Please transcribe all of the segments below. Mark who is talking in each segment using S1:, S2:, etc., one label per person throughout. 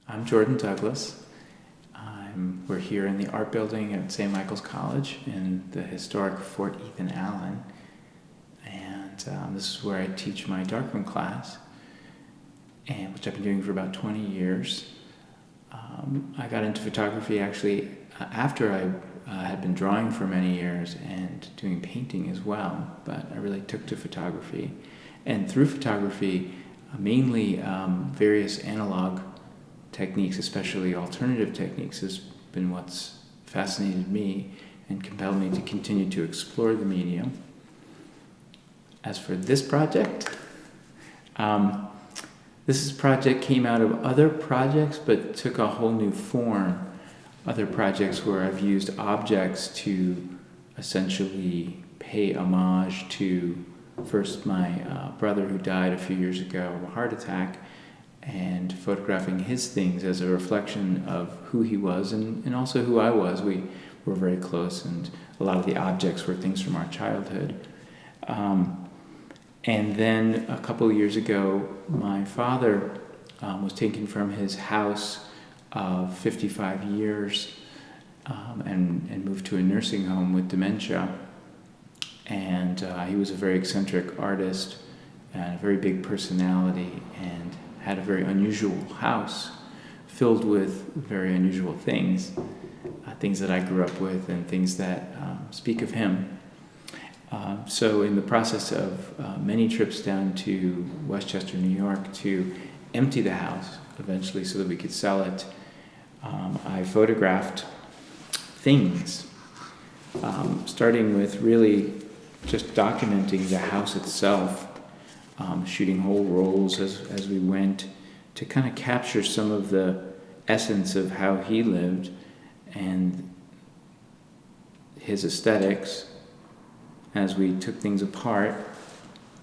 S1: I'm Jordan Douglas. We're here in the art building at St. Michael's College in the historic Fort Ethan Allen. And this is where I teach my darkroom class, which I've been doing for about 20 years. I got into photography actually after I had been drawing for many years and doing painting as well, but I really took to photography. And through photography, mainly various analog techniques, especially alternative techniques, has been what's fascinated me and compelled me to continue to explore the medium. As for this project, this project came out of other projects but took a whole new form. Other projects where I've used objects to essentially pay homage to first my brother who died a few years ago of a heart attack, and photographing his things as a reflection of who he was and also who I was. We were very close, and a lot of the objects were things from our childhood. And then a couple of years ago, my father was taken from his house of 55 years and moved to a nursing home with dementia. And he was a very eccentric artist and a very big personality, and had a very unusual house filled with very unusual things, things that I grew up with and things that speak of him. So in the process of many trips down to Westchester, New York to empty the house eventually so that we could sell it, I photographed things, starting with really just documenting the house itself, shooting whole rolls as we went to kind of capture some of the essence of how he lived and his aesthetics as we took things apart.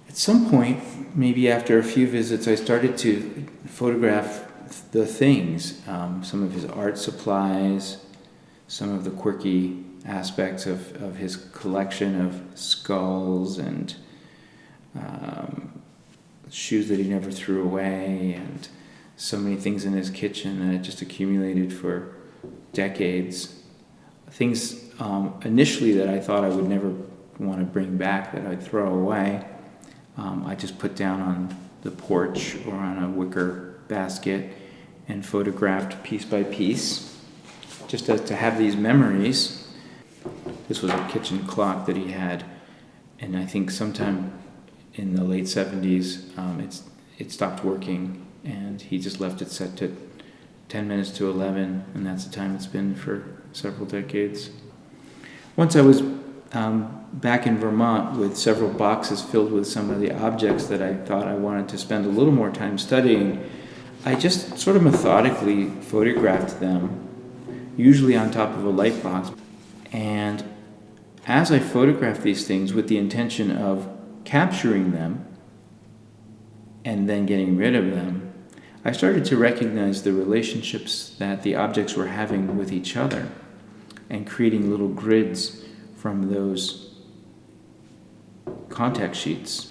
S1: At some point, maybe after a few visits, I started to photograph the things, some of his art supplies, some of the quirky aspects of his collection of skulls and shoes that he never threw away, and so many things in his kitchen that had just accumulated for decades. Things initially that I thought I would never want to bring back, that I'd throw away, I just put down on the porch or on a wicker basket and photographed piece by piece, just to have these memories. This was a kitchen clock that he had, and I think sometime in the late 70s, it stopped working, and he just left it set to 10 minutes to 11, and that's the time it's been for several decades. Once I was back in Vermont with several boxes filled with some of the objects that I thought I wanted to spend a little more time studying, I just sort of methodically photographed them, usually on top of a light box. And as I photographed these things with the intention of capturing them and then getting rid of them, I started to recognize the relationships that the objects were having with each other and creating little grids from those contact sheets.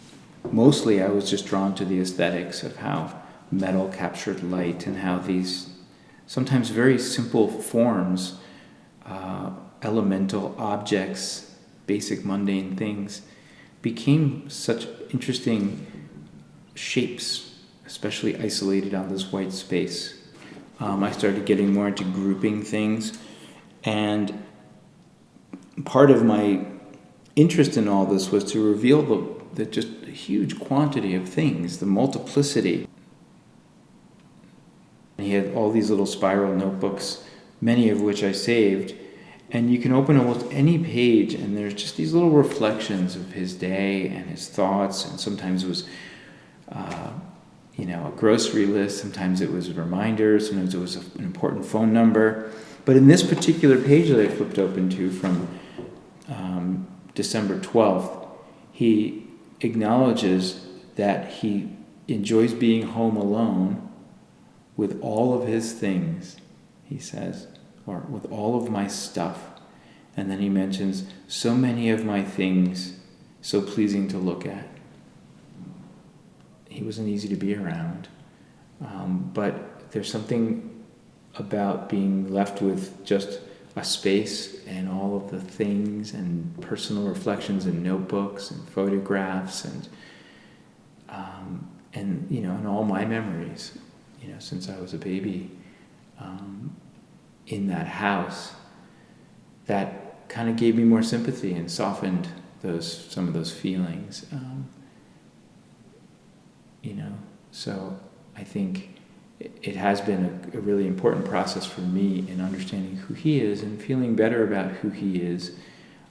S1: Mostly I was just drawn to the aesthetics of how metal captured light and how these sometimes very simple forms, elemental objects, basic mundane things, became such interesting shapes, especially isolated on this white space. I started getting more into grouping things, and part of my interest in all this was to reveal the just huge quantity of things, the multiplicity. He had all these little spiral notebooks, many of which I saved, and you can open almost any page and there's just these little reflections of his day and his thoughts, and sometimes it was a grocery list, sometimes it was reminders, sometimes it was an important phone number. But in this particular page that I flipped open to from December 12th, he acknowledges that he enjoys being home alone with all of his things, he says, or with all of my stuff. And then he mentions, so many of my things, so pleasing to look at. He wasn't easy to be around. But there's something about being left with just a space and all of the things and personal reflections and notebooks and photographs and and all my memories, since I was a baby, in that house, that kind of gave me more sympathy and softened some of those feelings. So I think it has been a really important process for me in understanding who he is and feeling better about who he is.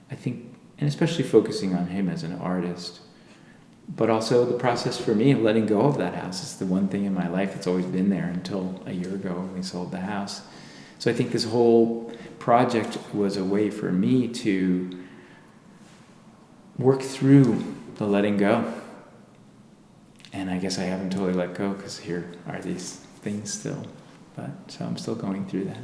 S1: I think, and especially focusing on him as an artist, but also the process for me of letting go of that house is the one thing in my life that's always been there until a year ago when we sold the house. So I think this whole project was a way for me to work through the letting go. And I guess I haven't totally let go because here are these things still. So I'm still going through that.